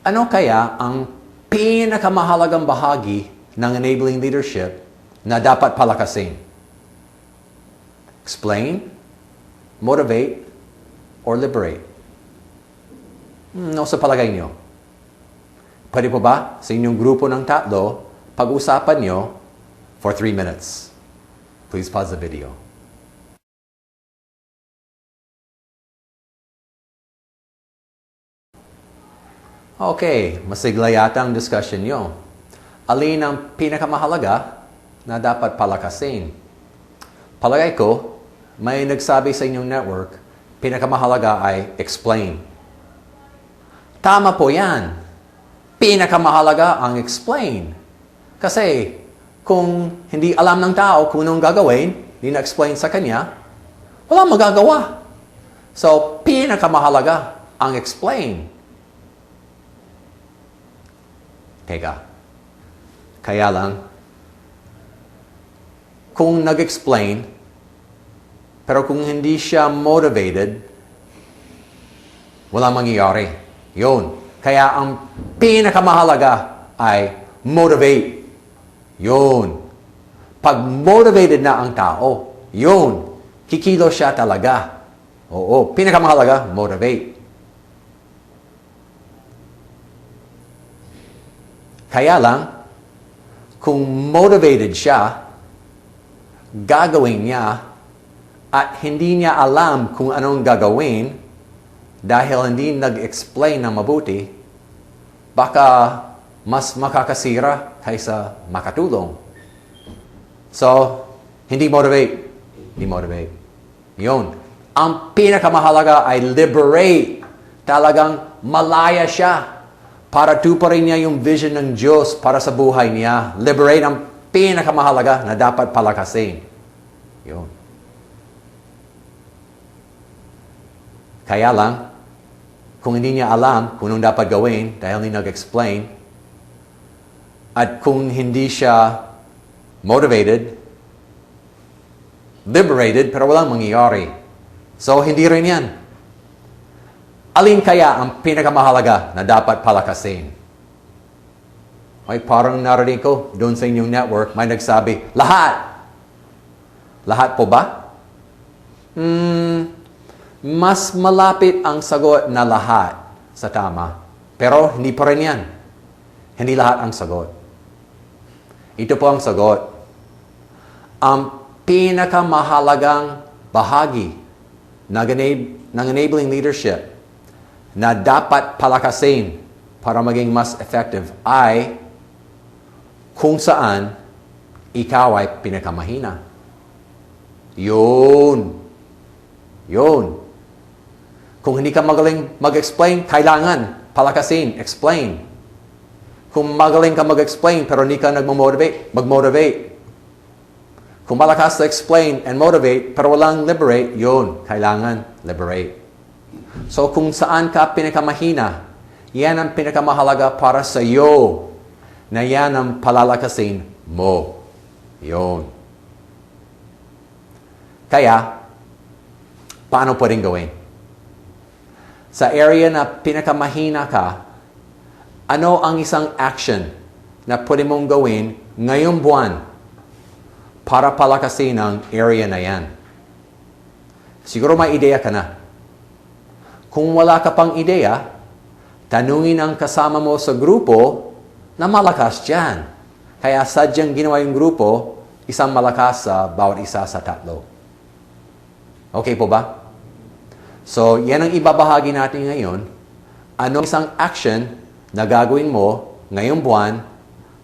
Ano kaya ang pinakamahalagang bahagi ng enabling leadership na dapat palakasin? Explain, motivate, or liberate? Ano sa palagay nyo? Pwede po ba sa inyong grupo ng tatlo, pag-usapan nyo for 3 minutes? Please pause the video. Okay, masigla yata ang discussion nyo. Alin ang pinakamahalaga na dapat palakasin? Palagay ko, may nagsabi sa inyong network, pinakamahalaga ay explain. Tama po yan. Pinakamahalaga ang explain. Kasi kung hindi alam ng tao kung anong gagawin, hindi na-explain sa kanya, walang magagawa. So, pinakamahalaga ang explain. Teka. Kaya lang, kung nag-explain, pero kung hindi siya motivated, walang mangyayari. Yun. Kaya ang pinakamahalaga ay motivate. Yun. Pag motivated na ang tao, yun. Kikilo siya talaga. Oo. Pinakamahalaga, motivate. Kaya lang, kung motivated siya, gagawin niya at hindi niya alam kung anong gagawin dahil hindi nag-explain na mabuti, baka mas makakasira kaysa makatulong. So, hindi motivate. Hindi motivate. Yun. Ang pinakamahalaga ay liberate. Talagang malaya siya para tuparin niya yung vision ng Diyos para sa buhay niya. Liberate ang pinakamahalaga na dapat palakasin. Yun. Kaya lang, kung hindi niya alam kung anong dapat gawin dahil hindi nag-explain, at kung hindi siya motivated, liberated, pero walang mangyayari. So, hindi rin yan. Alin kaya ang pinakamahalaga na dapat palakasin? Ay, parang narinig ko doon sa inyong network, may nagsabi, lahat! Lahat po ba? Mas malapit ang sagot na lahat sa tama. Pero hindi pa rin yan. Hindi lahat ang sagot. Ito po ang sagot. Ang pinakamahalagang bahagi ng enabling leadership na dapat palakasin para maging mas effective ay kung saan ikaw ay pinakamahina. Yun. Yun. Kung hindi ka magaling mag-explain, kailangan palakasin, explain. Kung magaling ka mag-explain pero hindi ka nag-motivate, mag-motivate. Kung malakas na explain and motivate pero walang liberate, yun, kailangan liberate. So kung saan ka pinakamahina, yan ang pinakamahalaga para sa iyo na yan ang palalakasin mo. Yun. Kaya, paano pwedeng gawin? Sa area na pinakamahina ka, ano ang isang action na pwede mong gawin ngayong buwan para palakasin ang area na yan? Siguro may ideya ka na. Kung wala ka pang ideya, tanungin ang kasama mo sa grupo na malakas dyan. Kaya sadyang ginawa yung grupo, isang malakas sa bawat isa sa tatlo. Okay po ba? So, yan ang ibabahagi natin ngayon. Anong isang action na gagawin mo ngayong buwan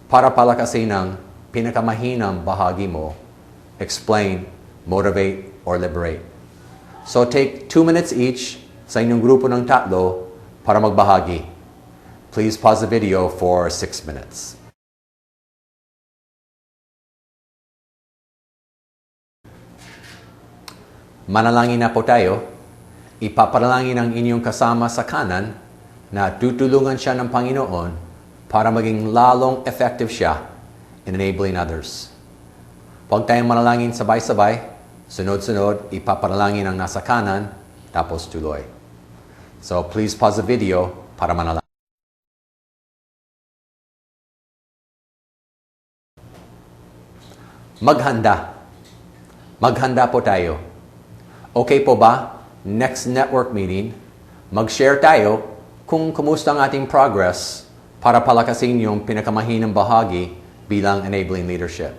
para palakasin ang pinakamahinang bahagi mo? Explain, motivate, or liberate. So, take 2 minutes each sa inyong grupo ng tatlo para magbahagi. Please pause the video for 6 minutes. Manalangin na po tayo. Ipapanalangin ang inyong kasama sa kanan na tutulungan siya ng Panginoon para maging lalong effective siya in enabling others. Huwag tayong manalangin sabay-sabay. Sunod-sunod, ipapanalangin ang nasa kanan, tapos tuloy. So please pause the video para manalangin. Maghanda. Maghanda po tayo. Okay po ba? Next network meeting, mag-share tayo kung kumusta ang ating progress para palakasin yung pinakamahinang bahagi bilang enabling leadership.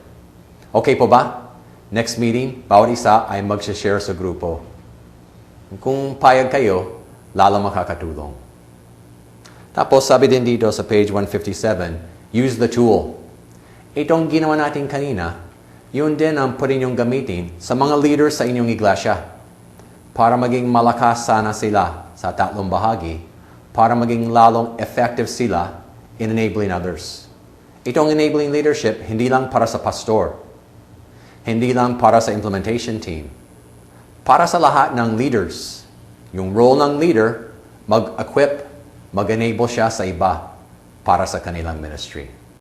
Okay po ba? Next meeting, bawat isa ay mag-share sa grupo. Kung payag kayo, lalo makakatulong. Tapos sabi din dito sa page 157, use the tool. Itong ginawa natin kanina, yun din ang pwede niyong gamitin sa mga leaders sa inyong iglesia para maging malakas sana sila sa tatlong bahagi, para maging lalong effective sila in enabling others. Itong enabling leadership, hindi lang para sa pastor, hindi lang para sa implementation team, para sa lahat ng leaders. Yung role ng leader, mag-equip, mag-enable siya sa iba para sa kanilang ministry.